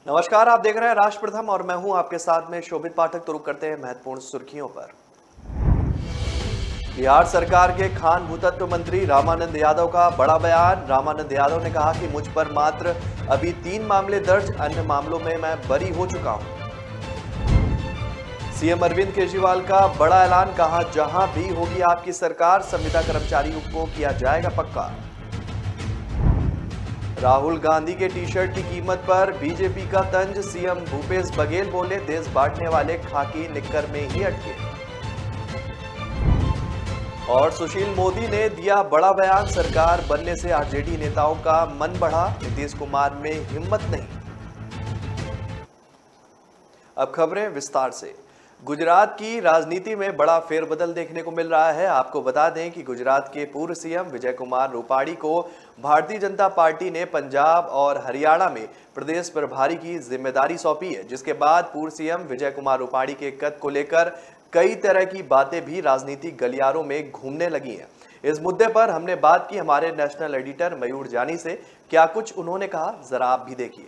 नमस्कार, आप देख रहे हैं राष्ट्र प्रथम और मैं हूं आपके साथ में शोभित पाठक। तो रुक करते हैं महत्वपूर्ण सुर्खियों पर। बिहार सरकार के खान भूतत्व मंत्री रामानंद यादव का बड़ा बयान। रामानंद यादव ने कहा कि मुझ पर मात्र अभी 3 मामले दर्ज, अन्य मामलों में मैं बरी हो चुका हूं। सीएम अरविंद केजरीवाल का बड़ा ऐलान, कहा जहां भी होगी आपकी सरकार, संविदा कर्मचारियों को किया जाएगा पक्का। राहुल गांधी के टी शर्ट की कीमत पर बीजेपी का तंज, सीएम भूपेश बघेल बोले देश बांटने वाले खाकी निक्कर में ही अटके। और सुशील मोदी ने दिया बड़ा बयान, सरकार बनने से आरजेडी नेताओं का मन बढ़ा, नीतीश कुमार में हिम्मत नहीं। अब खबरें विस्तार से। गुजरात की राजनीति में बड़ा फेरबदल देखने को मिल रहा है। आपको बता दें कि गुजरात के पूर्व सीएम विजय कुमार रूपाणी को भारतीय जनता पार्टी ने पंजाब और हरियाणा में प्रदेश प्रभारी की जिम्मेदारी सौंपी है, जिसके बाद पूर्व सीएम विजय कुमार रूपाणी के कद को लेकर कई तरह की बातें भी राजनीतिक गलियारों में घूमने लगी हैं। इस मुद्दे पर हमने बात की हमारे नेशनल एडिटर मयूर जानी से। क्या कुछ उन्होंने कहा, जरा आप भी देखिए।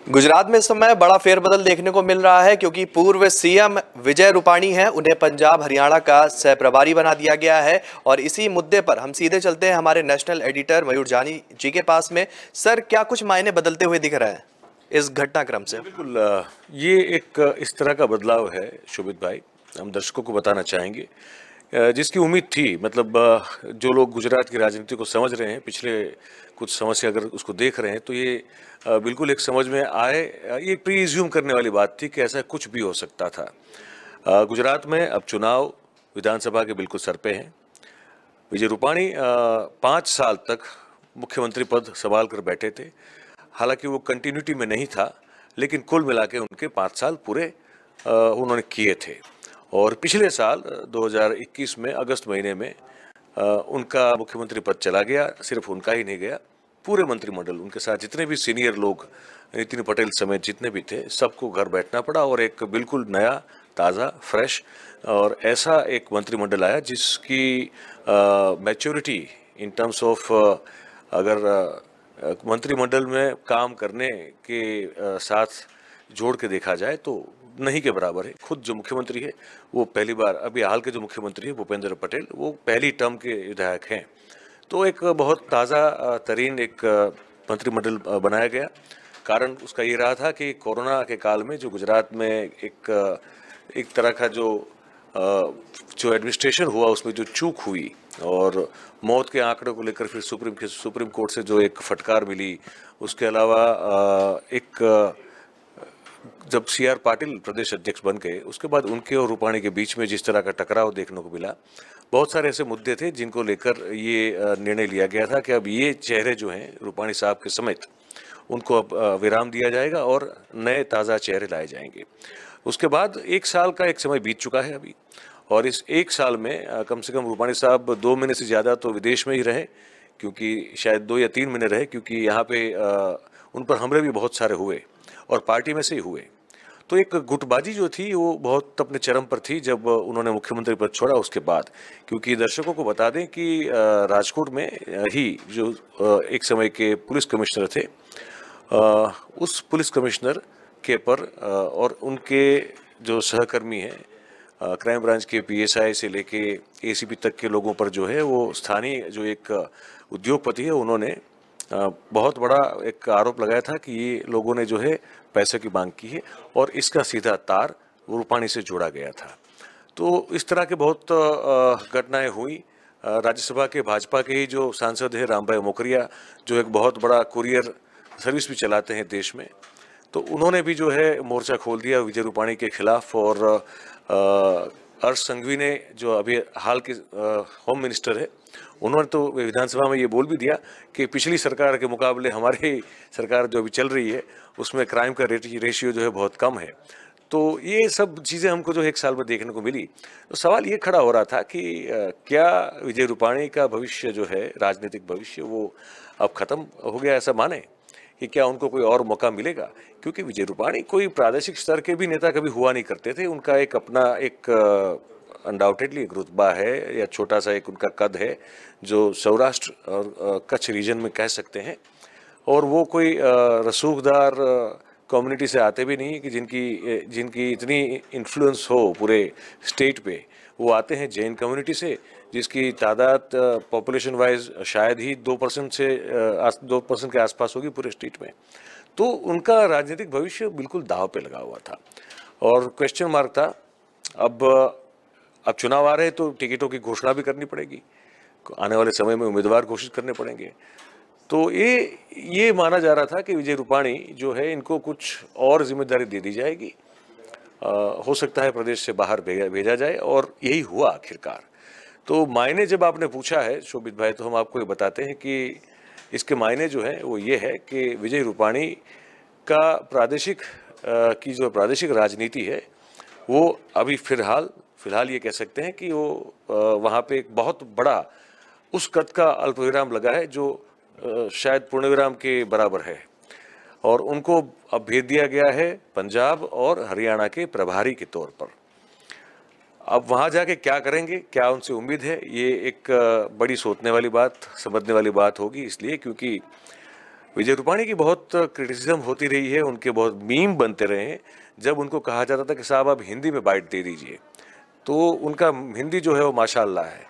गुजरात में इस समय बड़ा फेरबदल देखने को मिल रहा है, क्योंकि पूर्व सीएम विजय रूपाणी हैं, उन्हें पंजाब हरियाणा का सह प्रभारी बना दिया गया है। और इसी मुद्दे पर हम सीधे चलते हैं हमारे नेशनल एडिटर मयूर जानी जी के पास में। सर, क्या कुछ मायने बदलते हुए दिख रहे हैं इस घटनाक्रम से? बिल्कुल, ये एक इस तरह का बदलाव है शोभित भाई, हम दर्शकों को बताना चाहेंगे, जिसकी उम्मीद थी। मतलब जो लोग गुजरात की राजनीति को समझ रहे हैं, पिछले कुछ समय से अगर उसको देख रहे हैं, तो ये बिल्कुल एक समझ में आए, ये प्रीज्यूम करने वाली बात थी कि ऐसा कुछ भी हो सकता था। गुजरात में अब चुनाव विधानसभा के बिल्कुल सर पे हैं। विजय रूपाणी 5 साल तक मुख्यमंत्री पद संभाल कर बैठे थे। हालांकि वो कंटिन्यूटी में नहीं था, लेकिन कुल मिला के उनके 5 साल पूरे उन्होंने किए थे। और पिछले साल 2021 में अगस्त महीने में उनका मुख्यमंत्री पद चला गया। सिर्फ उनका ही नहीं गया, पूरे मंत्रिमंडल, उनके साथ जितने भी सीनियर लोग, नितिन पटेल समेत जितने भी थे, सबको घर बैठना पड़ा और एक बिल्कुल नया, ताज़ा, फ्रेश और ऐसा एक मंत्रिमंडल आया जिसकी मैच्योरिटी इन टर्म्स ऑफ, अगर मंत्रिमंडल में काम करने के साथ जोड़ के देखा जाए तो नहीं के बराबर है। खुद जो मुख्यमंत्री है वो पहली बार, अभी हाल के जो मुख्यमंत्री है भूपेंद्र पटेल, वो पहली टर्म के विधायक हैं। तो एक बहुत ताज़ा तरीन एक मंत्रिमंडल बनाया गया। कारण उसका ये रहा था कि कोरोना के काल में जो गुजरात में एक तरह का जो एडमिनिस्ट्रेशन हुआ, उसमें जो चूक हुई और मौत के आंकड़े को लेकर फिर सुप्रीम कोर्ट से जो एक फटकार मिली, उसके अलावा जब सीआर पाटिल प्रदेश अध्यक्ष बन गए, उसके बाद उनके और रूपाणी के बीच में जिस तरह का टकराव देखने को मिला, बहुत सारे ऐसे मुद्दे थे जिनको लेकर ये निर्णय लिया गया था कि अब ये चेहरे जो हैं रूपाणी साहब के समेत, उनको अब विराम दिया जाएगा और नए ताज़ा चेहरे लाए जाएंगे। उसके बाद 1 साल का एक समय बीत चुका है अभी, और इस 1 साल में कम से कम रूपाणी साहब 2 महीने से ज़्यादा तो विदेश में ही रहे, क्योंकि शायद 2 या 3 महीने रहे, क्योंकि यहाँ पे उन पर हमले भी बहुत सारे हुए और पार्टी में से ही हुए। तो एक गुटबाजी जो थी वो बहुत अपने चरम पर थी जब उन्होंने मुख्यमंत्री पद छोड़ा उसके बाद। क्योंकि दर्शकों को बता दें कि राजकोट में ही जो एक समय के पुलिस कमिश्नर थे, उस पुलिस कमिश्नर के पर और उनके जो सहकर्मी हैं, क्राइम ब्रांच के पीएसआई से लेके एसीपी तक के लोगों पर जो है, वो स्थानीय जो एक उद्योगपति है, उन्होंने बहुत बड़ा एक आरोप लगाया था कि ये लोगों ने जो है पैसे की मांग की है और इसका सीधा तार रूपाणी से जोड़ा गया था। तो इस तरह के बहुत घटनाएं हुई। राज्यसभा के भाजपा के ही जो सांसद है रामभाई मोकरिया, जो एक बहुत बड़ा कुरियर सर्विस भी चलाते हैं देश में, तो उन्होंने भी जो है मोर्चा खोल दिया विजय रूपाणी के खिलाफ। और हर्ष संघवी ने, जो अभी हाल के होम मिनिस्टर है, उन्होंने तो विधानसभा में ये बोल भी दिया कि पिछली सरकार के मुकाबले हमारी सरकार जो अभी चल रही है उसमें क्राइम का रेशियो जो है बहुत कम है। तो ये सब चीज़ें हमको जो 1 साल में देखने को मिली। तो सवाल ये खड़ा हो रहा था कि क्या विजय रूपाणी का भविष्य जो है, राजनीतिक भविष्य, वो अब ख़त्म हो गया, ऐसा माने कि क्या उनको कोई और मौका मिलेगा? क्योंकि विजय रूपाणी कोई प्रादेशिक स्तर के भी नेता कभी हुआ नहीं करते थे। उनका एक अपना एक अनडाउटेडली एक रुतबा है या छोटा सा एक उनका कद है, जो सौराष्ट्र और कच्छ रीजन में कह सकते हैं। और वो कोई रसूखदार कम्युनिटी से आते भी नहीं कि जिनकी इतनी इन्फ्लुएंस हो पूरे स्टेट पे। वो आते हैं जैन कम्युनिटी से, जिसकी तादाद पॉपुलेशन वाइज शायद ही 2% से 2% के आसपास होगी पूरे स्टेट में। तो उनका राजनीतिक भविष्य बिल्कुल दांव पे लगा हुआ था और क्वेश्चन मार्क था। अब चुनाव आ रहे हैं तो टिकटों की घोषणा भी करनी पड़ेगी, आने वाले समय में उम्मीदवार घोषित करने पड़ेंगे। तो ये माना जा रहा था कि विजय रूपाणी जो है इनको कुछ और जिम्मेदारी दे दी जाएगी, हो सकता है प्रदेश से बाहर भेजा जाए, और यही हुआ आखिरकार। तो मायने जब आपने पूछा है शोभित भाई, तो हम आपको ये बताते हैं कि इसके मायने जो है वो ये है कि विजय रूपाणी का की जो प्रादेशिक राजनीति है वो अभी फिलहाल ये कह सकते हैं कि वो वहाँ पे एक बहुत बड़ा उस कद का अल्पविराम लगा है जो शायद पूर्णविराम के बराबर है, और उनको अब भेज दिया गया है पंजाब और हरियाणा के प्रभारी के तौर पर। अब वहाँ जाके क्या करेंगे, क्या उनसे उम्मीद है, ये एक बड़ी सोचने वाली बात, समझने वाली बात होगी। इसलिए क्योंकि विजय रूपाणी की बहुत क्रिटिसिज्म होती रही है, उनके बहुत मीम बनते रहे हैं। जब उनको कहा जाता था कि साहब आप हिंदी में बाइट दे दीजिए, तो उनका हिंदी जो है वो माशाल्लाह है।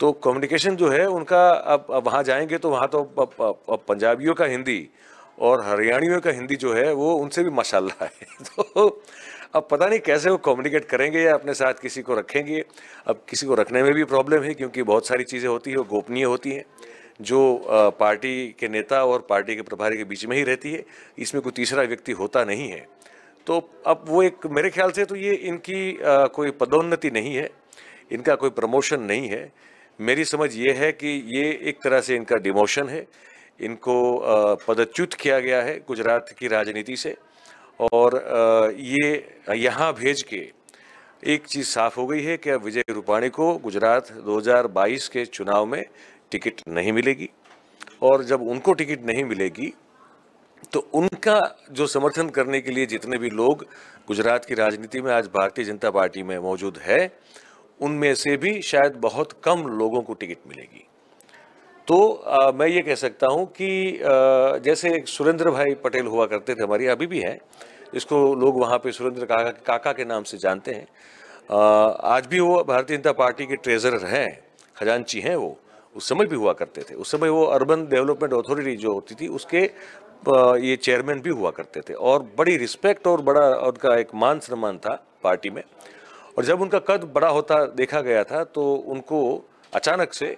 तो कम्युनिकेशन जो है उनका, अब वहाँ जाएंगे तो वहाँ तो अब पंजाबियों का हिंदी और हरियाणियों का हिंदी जो है वो उनसे भी माशाल्लाह है। तो अब पता नहीं कैसे वो कम्युनिकेट करेंगे या अपने साथ किसी को रखेंगे। अब किसी को रखने में भी प्रॉब्लम है, क्योंकि बहुत सारी चीज़ें होती है वो गोपनीय होती हैं, जो पार्टी के नेता और पार्टी के प्रभारी के बीच में ही रहती है। इसमें कोई तीसरा व्यक्ति होता नहीं है। तो अब वो एक, मेरे ख्याल से तो ये इनकी कोई पदोन्नति नहीं है, इनका कोई प्रमोशन नहीं है। मेरी समझ ये है कि ये एक तरह से इनका डिमोशन है। इनको पदच्युत किया गया है गुजरात की राजनीति से, और ये यहाँ भेज के एक चीज़ साफ हो गई है कि अब विजय रूपाणी को गुजरात 2022 के चुनाव में टिकट नहीं मिलेगी, और जब उनको टिकट नहीं मिलेगी तो उनका जो समर्थन करने के लिए जितने भी लोग गुजरात की राजनीति में आज भारतीय जनता पार्टी में मौजूद है, उनमें से भी शायद बहुत कम लोगों को टिकट मिलेगी। तो मैं ये कह सकता हूँ कि जैसे सुरेंद्र भाई पटेल हुआ करते थे, हमारी अभी भी हैं, इसको लोग वहाँ पे सुरेंद्र काका के नाम से जानते हैं। आज भी वो भारतीय जनता पार्टी के ट्रेजरर हैं, खजांची हैं वो, उस समय भी हुआ करते थे। उस समय वो अर्बन डेवलपमेंट अथॉरिटी जो होती थी उसके ये चेयरमैन भी हुआ करते थे, और बड़ी रिस्पेक्ट और बड़ा उनका एक मान सम्मान था पार्टी में। और जब उनका कद बड़ा होता देखा गया था तो उनको अचानक से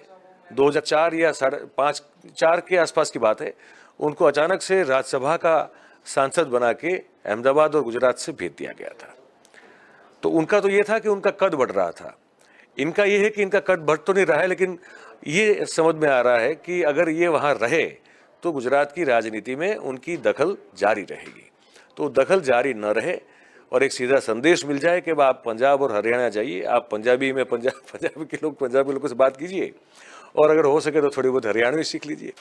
2004 या 4 के आसपास की बात है, उनको अचानक से राज्यसभा का सांसद बना के अहमदाबाद और गुजरात से भेज दिया गया था। तो उनका तो ये था कि उनका कद बढ़ रहा था। इनका ये है कि इनका कद बढ़ तो नहीं रहा है, लेकिन ये समझ में आ रहा है कि अगर ये वहाँ रहे तो गुजरात की राजनीति में उनकी दखल जारी रहेगी। तो दखल जारी न रहे और एक सीधा संदेश मिल जाए कि आप पंजाब और हरियाणा जाइए, आप पंजाबी में पंजाबी लोगों से बात कीजिए, और अगर हो सके तो थोड़ी बहुत हरियाणवी सीख लीजिए।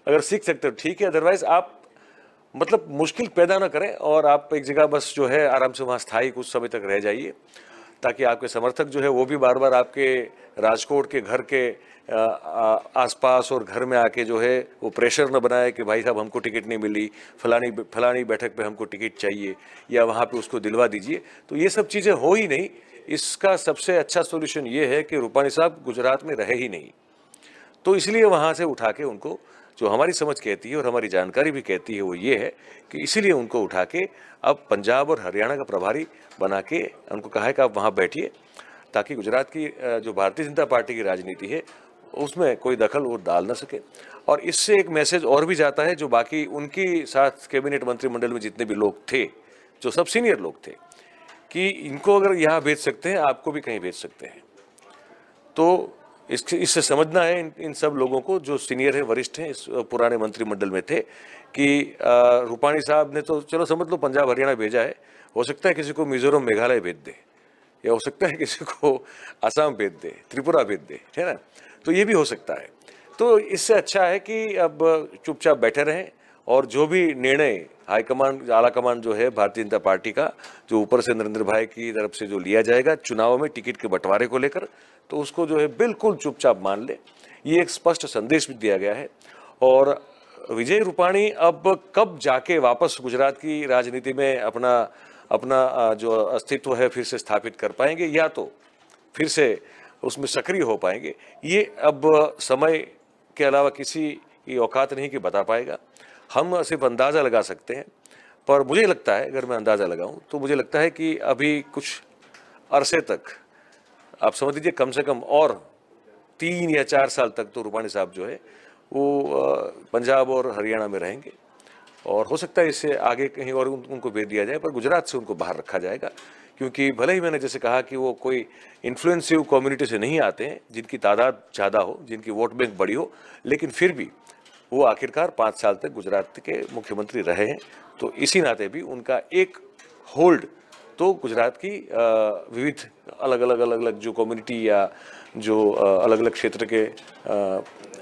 अगर सीख सकते हो ठीक है, अदरवाइज आप मतलब मुश्किल पैदा ना करें और आप एक जगह बस जो है आराम से वहाँ स्थायी कुछ समय तक रह जाइए, ताकि आपके समर्थक जो है वो भी बार बार आपके राजकोट के घर के आसपास और घर में आके जो है वो प्रेशर न बनाए कि भाई साहब हमको टिकट नहीं मिली, फलानी बैठक पे हमको टिकट चाहिए, या वहाँ पे उसको दिलवा दीजिए। तो ये सब चीज़ें हो ही नहीं। इसका सबसे अच्छा सोल्यूशन ये है कि रूपाणी साहब गुजरात में रहे ही नहीं। तो इसलिए वहाँ से उठा के उनको, जो हमारी समझ कहती है और हमारी जानकारी भी कहती है, वो ये है कि इसीलिए उनको उठा के अब पंजाब और हरियाणा का प्रभारी बना के उनको कहा है कि आप वहाँ बैठिए, ताकि गुजरात की जो भारतीय जनता पार्टी की राजनीति है उसमें कोई दखल वो डाल ना सके। और इससे एक मैसेज और भी जाता है, जो बाकी उनकी साथ कैबिनेट मंत्रिमंडल में जितने भी लोग थे, जो सब सीनियर लोग थे, कि इनको अगर यहाँ भेज सकते हैं आपको भी कहीं भेज सकते हैं। तो इससे समझना है इन सब लोगों को जो सीनियर है, वरिष्ठ हैं, इस पुराने मंत्रिमंडल में थे, कि रूपाणी साहब ने तो चलो समझ लो पंजाब हरियाणा भेजा है, हो सकता है किसी को मिजोरम मेघालय भेज दे, या हो सकता है किसी को असम भेज दे, त्रिपुरा भेज दे, है ना। तो ये भी हो सकता है। तो इससे अच्छा है कि अब चुपचाप बैठे रहें, और जो भी निर्णय हाईकमांड, आला कमांड जो है भारतीय जनता पार्टी का, जो ऊपर से नरेंद्र भाई की तरफ से जो लिया जाएगा चुनाव में टिकट के बंटवारे को लेकर, तो उसको जो है बिल्कुल चुपचाप मान ले। ये एक स्पष्ट संदेश भी दिया गया है। और विजय रूपाणी अब कब जाके वापस गुजरात की राजनीति में अपना जो अस्तित्व है फिर से स्थापित कर पाएंगे या तो फिर से उसमें सक्रिय हो पाएंगे, ये अब समय के अलावा किसी की औकात नहीं कि बता पाएगा। हम सिर्फ अंदाज़ा लगा सकते हैं, पर मुझे लगता है, अगर मैं अंदाज़ा लगाऊं तो मुझे लगता है कि अभी कुछ अरसे तक, आप समझ लीजिए कम से कम और 3 या 4 साल तक तो रूपाणी साहब जो है वो पंजाब और हरियाणा में रहेंगे, और हो सकता है इससे आगे कहीं और उनको भेज दिया जाए, पर गुजरात से उनको बाहर रखा जाएगा। क्योंकि भले ही मैंने जैसे कहा कि वो कोई इन्फ्लुएंसिव कम्युनिटी से नहीं आते हैं जिनकी तादाद ज़्यादा हो, जिनकी वोट बैंक बड़ी हो, लेकिन फिर भी वो आखिरकार 5 साल तक गुजरात के मुख्यमंत्री रहे हैं। तो इसी नाते भी उनका एक होल्ड तो गुजरात की विविध अलग अलग जो कम्युनिटी या जो अलग अलग क्षेत्र के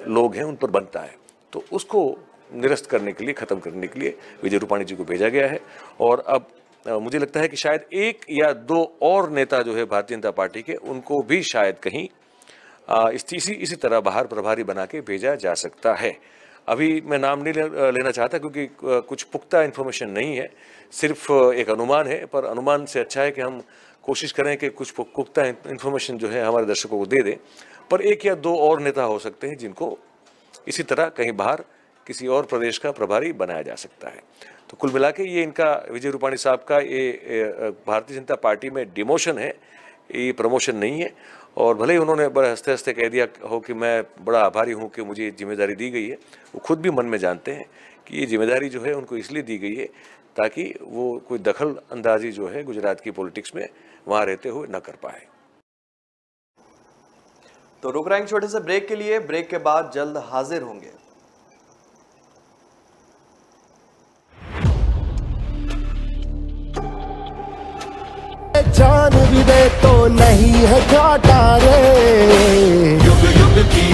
लोग हैं उन पर बनता है। तो उसको निरस्त करने के लिए, ख़त्म करने के लिए विजय रूपाणी जी को भेजा गया है। और अब मुझे लगता है कि शायद 1 या 2 और नेता जो है भारतीय जनता पार्टी के, उनको भी शायद कहीं इसी तरह बाहर प्रभारी बना के भेजा जा सकता है। अभी मैं नाम नहीं लेना चाहता क्योंकि कुछ पुख्ता इन्फॉर्मेशन नहीं है, सिर्फ एक अनुमान है, पर अनुमान से अच्छा है कि हम कोशिश करें कि कुछ पुख्ता इन्फॉर्मेशन जो है हमारे दर्शकों को दे दें। पर 1 या 2 और नेता हो सकते हैं जिनको इसी तरह कहीं बाहर किसी और प्रदेश का प्रभारी बनाया जा सकता है। तो कुल मिला के ये इनका, विजय रूपाणी साहब का ये भारतीय जनता पार्टी में डिमोशन है, ये प्रमोशन नहीं है। और भले ही उन्होंने बड़े हंसते हंसते कह दिया हो कि मैं बड़ा आभारी हूँ कि मुझे जिम्मेदारी दी गई है, वो खुद भी मन में जानते हैं कि ये जिम्मेदारी जो है उनको इसलिए दी गई है ताकि वो कोई दखल अंदाजी जो है गुजरात की पॉलिटिक्स में वहाँ रहते हुए न कर पाए। तो रुक रहे हैं छोटे से ब्रेक के लिए, ब्रेक के बाद जल्द हाजिर होंगे। जान भी दे तो नहीं है घाटा रे, युग युग की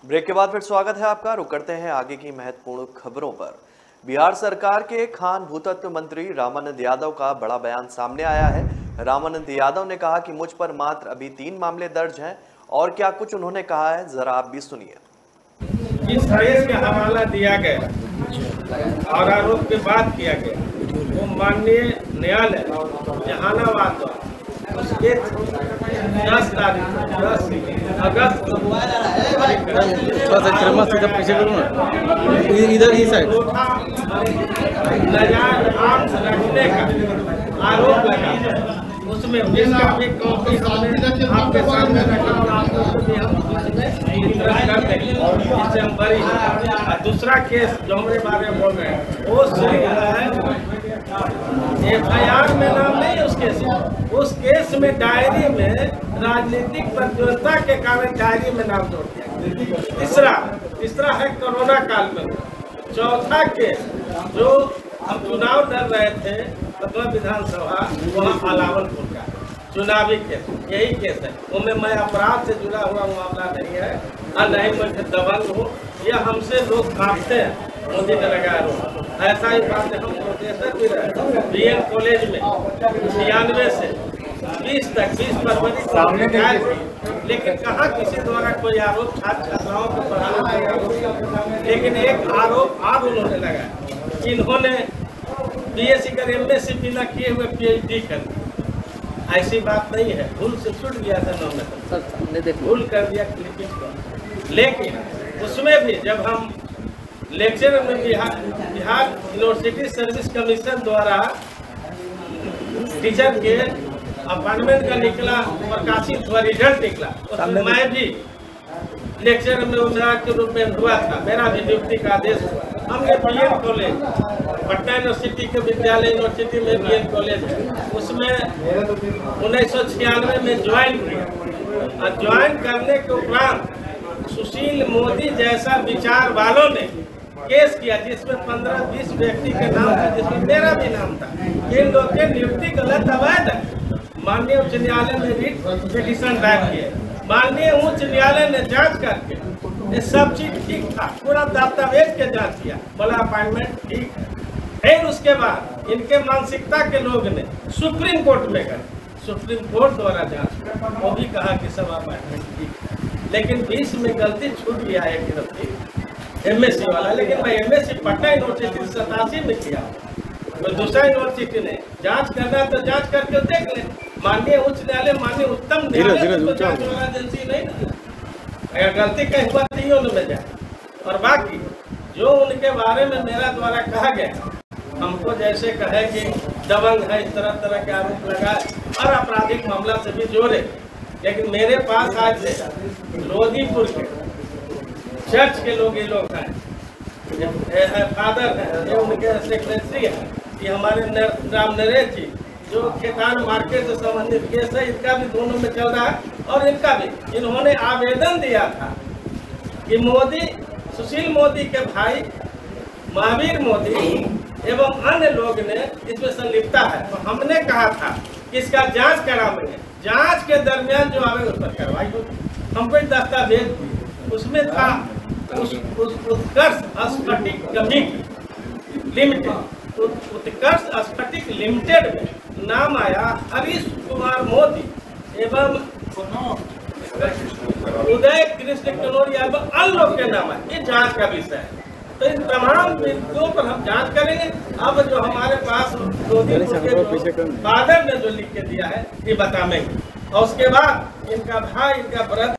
ब्रेक के बाद फिर स्वागत है आपका। रुक करते हैं आगे की महत्वपूर्ण खबरों पर। बिहार सरकार के खान भूतत्व मंत्री रामानंद यादव का बड़ा बयान सामने आया है। रामानंद यादव ने कहा कि मुझ पर मात्र अभी 3 मामले दर्ज हैं, और क्या कुछ उन्होंने कहा है जरा आप भी सुनिए। जिस केस का हवाला दिया गया और आरोप के बाद किया गया वो माननीय न्यायालय जहानाबाद द्वारा उसके 10 अगस्त पीछे करूँ ना, इधर ही साइड नजायज आर्म्स रखने का आरोप लगा, उसमें जिसका भी कॉपी हमने आपके सामने रखा और आपको भी हम कर देंगे, इससे हम बरी हैं। दूसरा केस जो हमारे बारे में बोल रहे हैं वो है FIR में नाम नहीं है उस केस में डायरी में राजनीतिक प्रतियोगिता के कारण डायरी में नाम जोड़ दिया। तीसरा है कोरोना काल में। चौथा केस जो हम चुनाव लड़ रहे थे मतलब विधानसभा, वहाँ अलावलपुर का चुनावी केस, यही केस है। उनमें मैं अपराध से जुड़ा हुआ मामला नहीं है और नहीं मैं दबंग हूँ, यह हमसे लोग काटते हैं। मोदी ने लगाया रोक, ऐसा ही बात है। हम प्रोफेसर भी रहे BN कॉलेज में 96 से 20 फरवरी को, लेकिन कहाँ किसी द्वारा कोई आरोप छात्राओं को पढ़ाना, लेकिन एक आरोप आज उन्होंने लगाया कि इन्होंने BSc कर MSc बिना किए हुए PhD कर। ऐसी बात नहीं है, भूल से छूट गया था, उन्होंने भूल कर दिया क्लिपिंग को। लेकिन उसमें भी जब हम लेक्चर में बिहार यूनिवर्सिटी सर्विस कमीशन द्वारा टीचर के अपॉइंटमेंट का निकला, प्रकाशित हुआ, रिजल्ट निकला, उसमें मैं भी लेक्चर में उम्मीदवार के रूप में हुआ था, मेरा भी नियुक्ति का आदेश हुआ। हमने BN कॉलेज, पटना यूनिवर्सिटी के विद्यालय यूनिवर्सिटी में BN कॉलेज है, उसमें 1996 में ज्वाइन किया और ज्वाइन करने के उपरांत सुशील मोदी जैसा विचार वालों ने केस किया, जिसमें 15-20 व्यक्ति के नाम था, जिसमें मेरा भी नाम था। इन लोग के नियुक्ति गलत अवैध है। माननीय उच्च न्यायालय ने रिट पिटीशन दायर किए। माननीय उच्च न्यायालय ने जांच करके ये सब चीज ठीक था, पूरा दस्तावेज के जांच किया, बोला अपॉइंटमेंट ठीक है। फिर उसके बाद इनके मानसिकता के लोग ने सुप्रीम कोर्ट में गए, सुप्रीम कोर्ट द्वारा जांच, वो भी कहा कि सब अपॉइंटमेंट ठीक है। लेकिन बीच में गलती छूट गया है गिरफ्ती MSc वाला, लेकिन मैं MSc पटना यूनिवर्सिटी 87 में किया, तो दूसरा यूनिवर्सिटी ने जांच करना तो जांच करके देख ले। माननीय उच्च न्यायालय, माननीय उच्चतम न्यायालय तो जांच वाला एजेंसी नहीं ना, अगर गलती कहीं हुआ तो में जाए। और बाकी जो उनके बारे में मेरा द्वारा कहा गया, हमको जैसे कहे कि दबंग है, इस तरह के आरोप लगाए और आपराधिक मामला से भी जोड़े, लेकिन मेरे पास आज से लोधीपुर के चर्च के लोग, ये लोग हैं, फादर हैं, ये उनके सेक्रेटरी हैं, ये हमारे राम नरेश जी जो खेतान मार्केट से संबंधित केस है, इनका भी दोनों में चल रहा है। और इनका भी, इन्होंने आवेदन दिया था कि मोदी, सुशील मोदी के भाई महावीर मोदी एवं अन्य लोग ने इसमें संलिप्तता है, तो हमने कहा था कि इसका जांच कराएंगे, जांच के दरमियान जो आवे उस पर कार्रवाई होगी। हमको एक दस्तावेज दी, उसमें था उत्कर्ष स्फटिक लिमिटेड, उत्कर्ष स्फटिक लिमिटेड में नाम आया हरीश कुमार मोदी एवं उदय कृष्ण कनौरिया एवं अन्य लोग के नाम है। ये जांच का विषय है, तो इन तमाम बिंदुओं पर हम जांच करेंगे। अब जो हमारे पास फादर ने जो लिख के दिया है ये बताएंगे, और उसके बाद इनका भाई, इनका ब्रदर।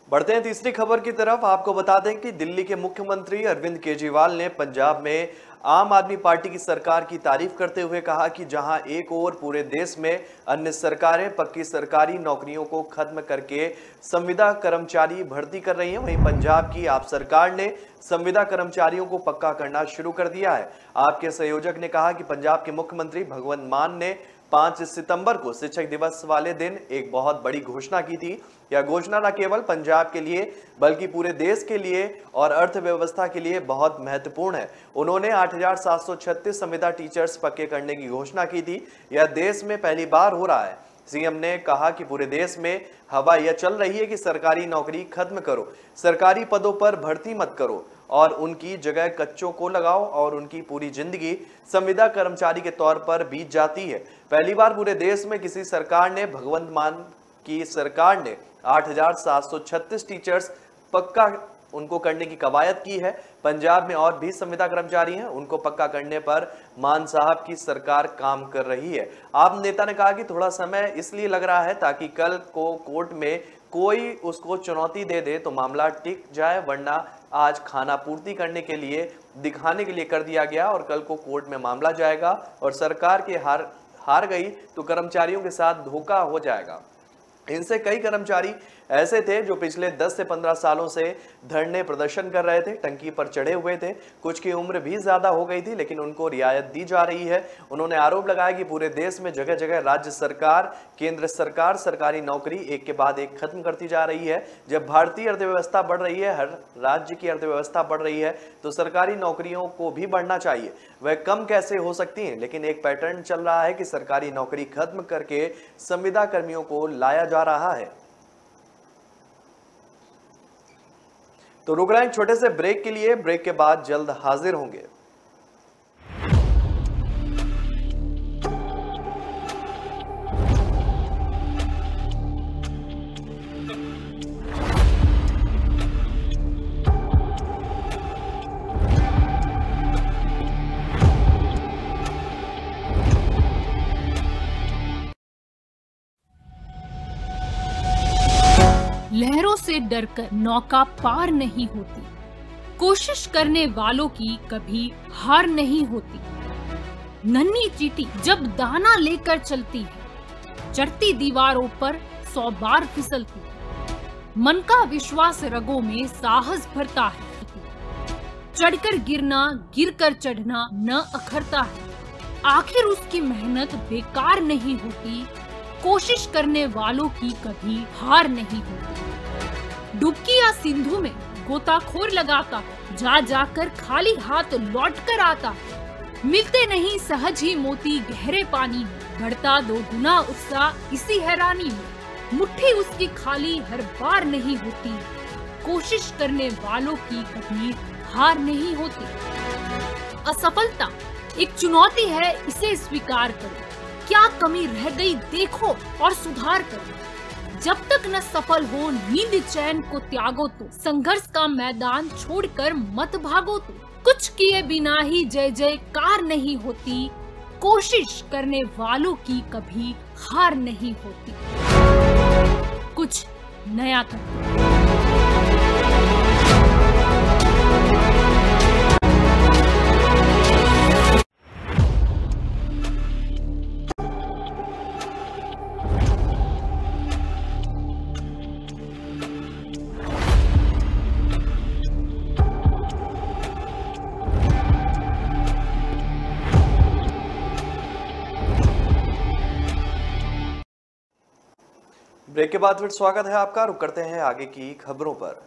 बढ़ते हैं तीसरी खबर की तरफ। आपको बता दें कि दिल्ली के मुख्यमंत्री अरविंद केजरीवाल ने पंजाब में आम आदमी पार्टी की सरकार की तारीफ करते हुए कहा कि जहां एक ओर पूरे देश में अन्य सरकारें पक्की सरकारी नौकरियों को खत्म करके संविदा कर्मचारी भर्ती कर रही हैं, वहीं पंजाब की आप सरकार ने संविदा कर्मचारियों को पक्का करना शुरू कर दिया है। आपके संयोजक ने कहा कि पंजाब के मुख्यमंत्री भगवंत मान ने 5 सितंबर को शिक्षक दिवस वाले दिन एक बहुत बड़ी घोषणा की थी। यह घोषणा न केवल पंजाब के लिए बल्कि पूरे देश के लिए और अर्थव्यवस्था के लिए बहुत महत्वपूर्ण है। उन्होंने 8,736 संविदा टीचर्स पक्के करने की घोषणा की थी। यह देश में पहली बार हो रहा है। सीएम ने कहा कि पूरे देश में हवा यह चल रही है कि सरकारी नौकरी खत्म करो, सरकारी पदों पर भर्ती मत करो और उनकी जगह कच्चों को लगाओ और उनकी पूरी जिंदगी संविदा कर्मचारी के तौर पर बीत जाती है। पहली बार पूरे देश में किसी सरकार ने, भगवंत मान की सरकार ने 8,736 टीचर्स पक्का उनको करने की कवायद की है। पंजाब में और भी संविदा कर्मचारी हैं, उनको पक्का करने पर मान साहब की सरकार काम कर रही है। आप नेता ने कहा कि थोड़ा समय इसलिए लग रहा है ताकि कल को कोर्ट में कोई उसको चुनौती दे दे तो मामला टिक जाए, वरना आज खाना पूर्ति करने के लिए, दिखाने के लिए कर दिया गया और कल को कोर्ट में मामला जाएगा और सरकार के हार गई तो कर्मचारियों के साथ धोखा हो जाएगा। इनसे कई कर्मचारी ऐसे थे जो पिछले 10 से 15 सालों से धरने प्रदर्शन कर रहे थे, टंकी पर चढ़े हुए थे। कुछ की उम्र भी ज्यादा हो गई थी लेकिन उनको रियायत दी जा रही है। उन्होंने आरोप लगाया कि पूरे देश में जगह जगह राज्य सरकार, केंद्र सरकार सरकारी नौकरी एक के बाद एक खत्म करती जा रही है। जब भारतीय अर्थव्यवस्था बढ़ रही है, हर राज्य की अर्थव्यवस्था बढ़ रही है, तो सरकारी नौकरियों को भी बढ़ना चाहिए। वह कम कैसे हो सकती हैं, लेकिन एक पैटर्न चल रहा है कि सरकारी नौकरी खत्म करके संविदा कर्मियों को लाया जा रहा है। तो रुक रहे हैं छोटे से ब्रेक के लिए, ब्रेक के बाद जल्द हाजिर होंगे। लहरों से डरकर नौका पार नहीं होती, कोशिश करने वालों की कभी हार नहीं होती। नन्ही चींटी जब दाना लेकर चलती है, चढ़ती दीवारों पर 100 बार फिसलती है। मन का विश्वास रगों में साहस भरता है, चढ़कर गिरना, गिरकर चढ़ना न अखरता है। आखिर उसकी मेहनत बेकार नहीं होती, कोशिश करने वालों की कभी हार नहीं होती। डुबकी या सिंधु में गोताखोर लगाता, जा जाकर खाली हाथ लौट कर आता। मिलते नहीं सहज ही मोती गहरे पानी में, बढ़ता 2 गुना उत्साह इसी हैरानी में। मुट्ठी उसकी खाली हर बार नहीं होती, कोशिश करने वालों की कभी हार नहीं होती। असफलता एक चुनौती है, इसे स्वीकार करो। क्या कमी रह गई देखो और सुधार करो। जब तक न सफल हो नींद चैन को त्यागो तो, संघर्ष का मैदान छोड़कर मत भागो तो। कुछ किए बिना ही जय जयकार नहीं होती, कोशिश करने वालों की कभी हार नहीं होती। कुछ नया करो। ब्रेक के बाद फिर स्वागत है आपका। रुक करते हैं आगे की खबरों पर।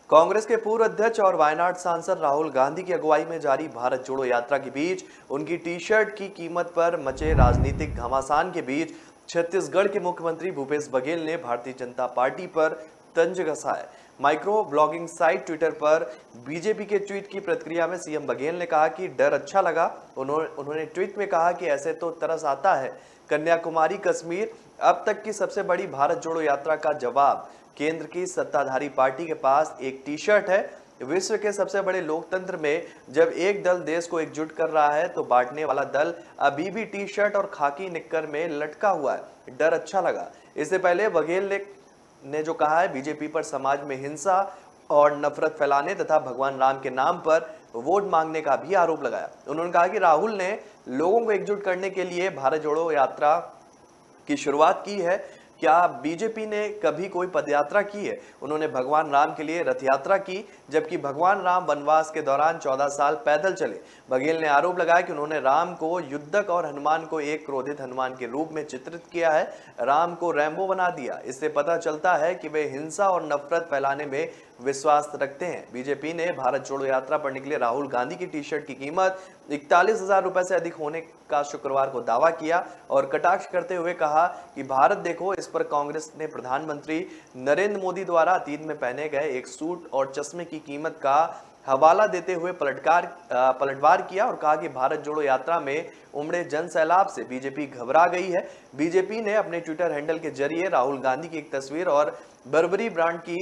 कांग्रेस के पूर्व अध्यक्ष और वायनाड सांसद राहुल गांधी की अगुवाई में जारी भारत जोड़ो यात्रा के बीच उनकी टी शर्ट की कीमत पर मचे राजनीतिक घमासान के बीच छत्तीसगढ़ के मुख्यमंत्री भूपेश बघेल ने भारतीय जनता पार्टी पर तंज कसा है। माइक्रो ब्लॉगिंग साइट ट्विटर पर बीजेपी के ट्वीट की प्रतिक्रिया में सीएम बघेल ने कहा कि डर अच्छा लगा। उन्होंने ट्वीट में कहा कि ऐसे तो तरस आता है। कन्याकुमारी कश्मीर अब तक की सबसे बड़ी भारत जोड़ो यात्रा का जवाब केंद्र की सत्ताधारी पार्टी के पास एक टी शर्ट है। विश्व के सबसे बड़े लोकतंत्र में जब एक दल देश को एकजुट कर रहा है तो बांटने वाला दल अभी भी टी शर्ट और खाकी निक्कर में लटका हुआ है। डर अच्छा लगा। इससे पहले बघेल ने जो कहा है, बीजेपी पर समाज में हिंसा और नफरत फैलाने तथा भगवान राम के नाम पर वोट मांगने का भी आरोप लगाया। उन्होंने कहा कि राहुल ने लोगों को एकजुट करने के लिए भारत जोड़ो यात्रा की शुरुआत की है। क्या बीजेपी ने कभी कोई पदयात्रा की है? उन्होंने भगवान राम के लिए रथ यात्रा की, जबकि भगवान राम वनवास के दौरान 14 साल पैदल चले। बघेल ने आरोप लगाया कि उन्होंने राम को युद्धक और हनुमान को एक क्रोधित हनुमान के रूप में चित्रित किया है, राम को रैम्बो बना दिया। इससे पता चलता है कि वे हिंसा और नफरत फैलाने में विश्वास रखते हैं। बीजेपी ने भारत जोड़ो यात्रा पर निकले राहुल गांधी की टी शर्ट की कीमत 41,000 रुपए से अधिक होने का शुक्रवार को दावा किया और कटाक्ष करते हुए कहा कि भारत देखो। इस पर कांग्रेस ने प्रधानमंत्री नरेंद्र मोदी द्वारा अतीत में पहने गए एक सूट और चश्मे की कीमत का हवाला देते हुए पलटवार किया और कहा कि भारत जोड़ो यात्रा में उमड़े जन सैलाब से बीजेपी घबरा गई है। बीजेपी ने अपने ट्विटर हैंडल के जरिए राहुल गांधी की एक तस्वीर और बर्बरी ब्रांड की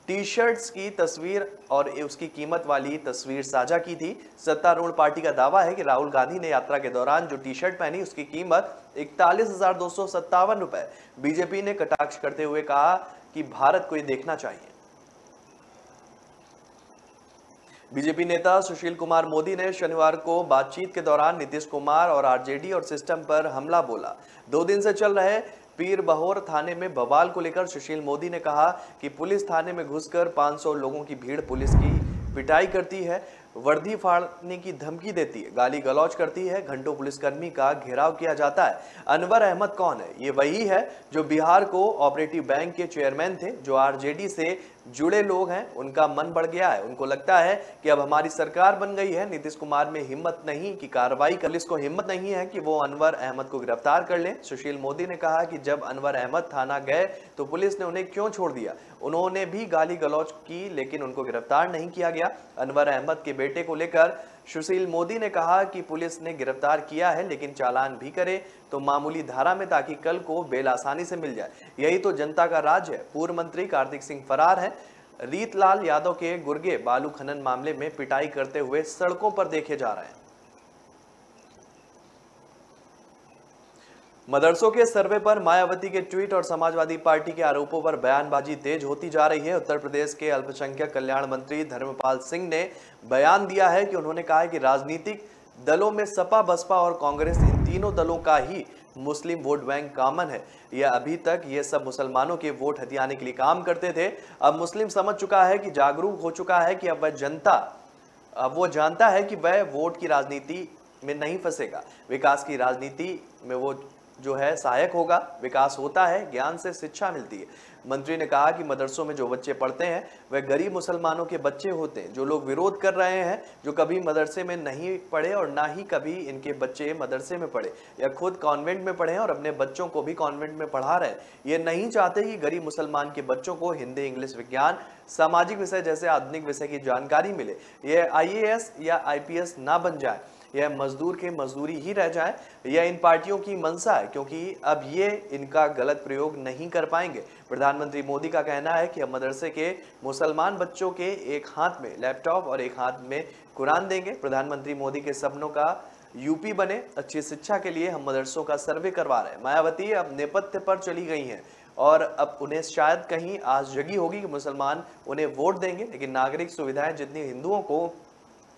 टी शर्ट्स की तस्वीर और उसकी कीमत वाली तस्वीर साझा की थी। सत्तारूढ़ पार्टी का दावा है कि राहुल गांधी ने यात्रा के दौरान जो टी शर्ट पहनी उसकी कीमत 41,257 रुपए। बीजेपी ने कटाक्ष करते हुए कहा कि भारत को ये देखना चाहिए। बीजेपी नेता सुशील कुमार मोदी ने शनिवार को बातचीत के दौरान नीतीश कुमार और आरजेडी और सिस्टम पर हमला बोला। 2 दिन से चल रहे पीर बहोर थाने में बवाल को लेकर सुशील मोदी ने कहा कि पुलिस थाने में घुसकर 500 लोगों की भीड़ पुलिस की पिटाई करती है, वर्दी फाड़ने की धमकी देती है, गाली गलौज करती है, घंटों पुलिसकर्मी का घेराव किया जाता है। अनवर अहमद कौन है? ये वही है जो बिहार को ऑपरेटिव बैंक के चेयरमैन थे, जो आरजेडी से जुड़े लोग हैं। उनका मन बढ़ गया है, उनको लगता है कि अब हमारी सरकार बन गई है। नीतीश कुमार में हिम्मत नहीं कि कार्रवाई कर, पुलिस को हिम्मत नहीं है कि वो अनवर अहमद को गिरफ्तार कर ले। सुशील मोदी ने कहा कि जब अनवर अहमद थाना गए तो पुलिस ने उन्हें क्यों छोड़ दिया? उन्होंने भी गाली गलौज की लेकिन उनको गिरफ्तार नहीं किया गया। अनवर अहमद के बेटे को लेकर सुशील मोदी ने कहा कि पुलिस ने गिरफ्तार किया है लेकिन चालान भी करे तो मामूली धारा में, ताकि कल को बेल आसानी से मिल जाए। यही तो जनता का राज है। पूर्व मंत्री कार्तिक सिंह फरार है। रीतलाल यादव के गुर्गे बालू खनन मामले में पिटाई करते हुए सड़कों पर देखे जा रहे हैं। मदरसों के सर्वे पर मायावती के ट्वीट और समाजवादी पार्टी के आरोपों पर बयानबाजी तेज होती जा रही है। उत्तर प्रदेश के अल्पसंख्यक कल्याण मंत्री धर्मपाल सिंह ने बयान दिया है कि उन्होंने कहा है कि राजनीतिक दलों में सपा, बसपा और कांग्रेस, इन तीनों दलों का ही मुस्लिम वोट बैंक कॉमन है। यह अभी तक ये सब मुसलमानों के वोट हथियाने के लिए काम करते थे। अब मुस्लिम समझ चुका है कि जागरूक हो चुका है कि अब वो जानता है कि वह वोट की राजनीति में नहीं फंसेगा, विकास की राजनीति में वो जो है सहायक होगा। विकास होता है, ज्ञान से शिक्षा मिलती है। मंत्री ने कहा कि मदरसों में जो बच्चे पढ़ते हैं वह गरीब मुसलमानों के बच्चे होते हैं। जो लोग विरोध कर रहे हैं, जो कभी मदरसे में नहीं पढ़े और ना ही कभी इनके बच्चे मदरसे में पढ़े या खुद कॉन्वेंट में पढ़े और अपने बच्चों को भी कॉन्वेंट में पढ़ा रहे हैं, ये नहीं चाहते कि गरीब मुसलमान के बच्चों को हिंदी, इंग्लिश, विज्ञान, सामाजिक विषय जैसे आधुनिक विषय की जानकारी मिले। ये IAS या IPS ना बन जाए, यह मजदूर के मजदूरी ही रह जाए। यह इन पार्टियों की मंशा है, क्योंकि अब ये इनका गलत प्रयोग नहीं कर पाएंगे। प्रधानमंत्री मोदी का कहना है कि हम मदरसे के मुसलमान बच्चों के एक हाथ में लैपटॉप और एक हाथ में कुरान देंगे। प्रधानमंत्री मोदी के सपनों का यूपी बने, अच्छी शिक्षा के लिए हम मदरसों का सर्वे करवा रहे हैं। मायावती अब नेपथ्य पर चली गई हैं और अब उन्हें शायद कहीं आस जगी होगी कि मुसलमान उन्हें वोट देंगे, लेकिन नागरिक सुविधाएं जितनी हिंदुओं को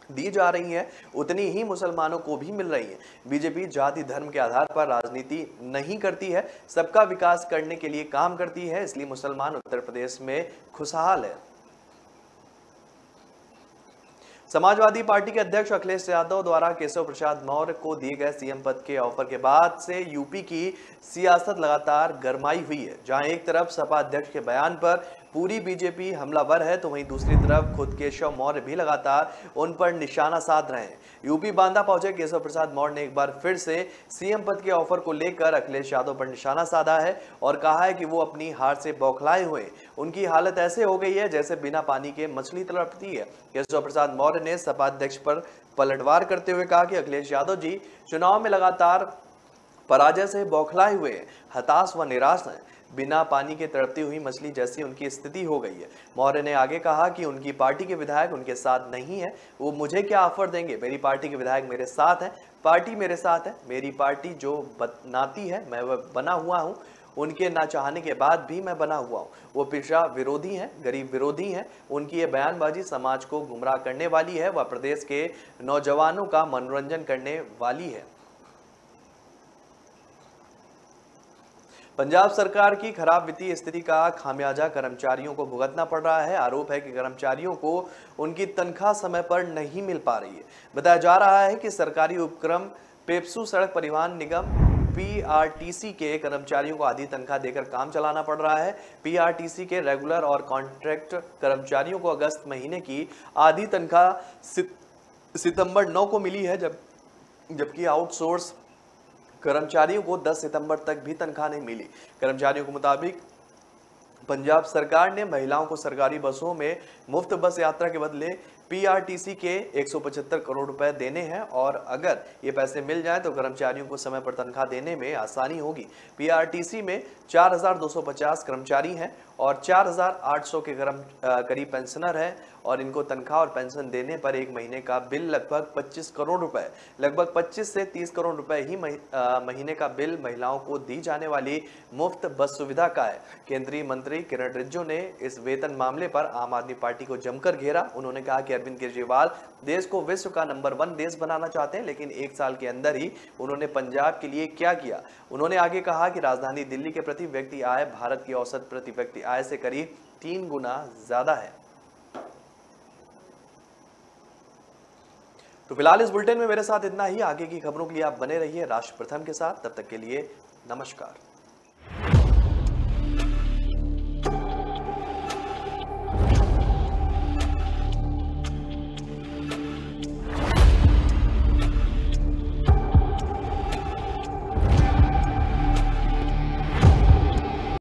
दी जा रही है उतनी ही मुसलमानों को भी मिल रही है। बीजेपी जाति धर्म के आधार पर राजनीति नहीं करती है, सबका विकास करने के लिए काम करती है, इसलिए मुसलमान उत्तर प्रदेश में खुशहाल है। समाजवादी पार्टी के अध्यक्ष अखिलेश यादव द्वारा केशव प्रसाद मौर्य को दिए गए सीएम पद के ऑफर के बाद से यूपी की सियासत लगातार गरमाई हुई है। जहां एक तरफ सपा अध्यक्ष के बयान पर पूरी बीजेपी हमलावर है, तो वहीं दूसरी तरफ खुद केशव मौर्य भी लगातार उन पर निशाना साध रहे हैं। यूपी बांदा पहुंचे केशव प्रसाद मौर्य ने एक बार फिर से सीएम पद के ऑफर को लेकर अखिलेश यादव पर निशाना साधा है और कहा है कि वो अपनी हार से बौखलाए हुए। उनकी हालत ऐसे हो गई है जैसे बिना पानी के मछली तड़पती है। केशव प्रसाद मौर्य ने सपा अध्यक्ष पर पलटवार करते हुए कहा कि अखिलेश यादव जी चुनाव में लगातार पराजय से बौखलाए हुए, हताश व निराश हैं। बिना पानी के तड़पती हुई मछली जैसी उनकी स्थिति हो गई है। मौर्य ने आगे कहा कि उनकी पार्टी के विधायक उनके साथ नहीं है, वो मुझे क्या ऑफर देंगे। मेरी पार्टी के विधायक मेरे साथ हैं, पार्टी मेरे साथ है। मेरी पार्टी जो बनाती है मैं वह बना हुआ हूँ, उनके ना चाहने के बाद भी मैं बना हुआ हूँ। वो पिछड़ा विरोधी हैं, गरीब विरोधी हैं। उनकी ये बयानबाजी समाज को गुमराह करने वाली है, वह प्रदेश के नौजवानों का मनोरंजन करने वाली है। पंजाब सरकार की खराब वित्तीय स्थिति का खामियाजा कर्मचारियों को भुगतना पड़ रहा है। आरोप है कि कर्मचारियों को उनकी तनख्वाह समय पर नहीं मिल पा रही है। बताया जा रहा है कि सरकारी उपक्रम पेप्सू सड़क परिवहन निगम PRTC के कर्मचारियों को आधी तनख्वाह देकर काम चलाना पड़ रहा है। PRTC के रेगुलर और कॉन्ट्रैक्ट कर्मचारियों को अगस्त महीने की आधी तनख्वाह सितंबर 9 को मिली है, जबकि आउटसोर्स कर्मचारियों को 10 सितंबर तक भी तनख्वाह नहीं मिली। कर्मचारियों के मुताबिक पंजाब सरकार ने महिलाओं को सरकारी बसों में मुफ्त बस यात्रा के बदले PRTC के 175 करोड़ रुपए देने हैं और अगर ये पैसे मिल जाएं तो कर्मचारियों को समय पर तनख्वाह देने में आसानी होगी। PRTC में 4250 कर्मचारी हैं और 4800 के करीब पेंशनर हैं और इनको तनख्वाह और पेंशन देने पर एक महीने का बिल लगभग 25 करोड़ रुपए, लगभग 25 से 30 करोड़ रुपए ही महीने का बिल महिलाओं को दी जाने वाली मुफ्त बस सुविधा का है। केंद्रीय मंत्री किरण रिजिजू ने इस वेतन मामले पर आम आदमी पार्टी को जमकर घेरा। उन्होंने कहा कि अरविंद केजरीवाल देश को विश्व का नंबर 1 देश बनाना चाहते हैं, लेकिन एक साल के अंदर ही उन्होंने पंजाब के लिए क्या किया। उन्होंने आगे कहा कि राजधानी दिल्ली के प्रति व्यक्ति आय भारत की औसत प्रति व्यक्ति आय से करीब 3 गुना ज्यादा है। तो फिलहाल इस बुलेटिन में मेरे साथ इतना ही। आगे की खबरों के लिए आप बने रहिए राष्ट्र प्रथम के साथ। तब तक के लिए नमस्कार।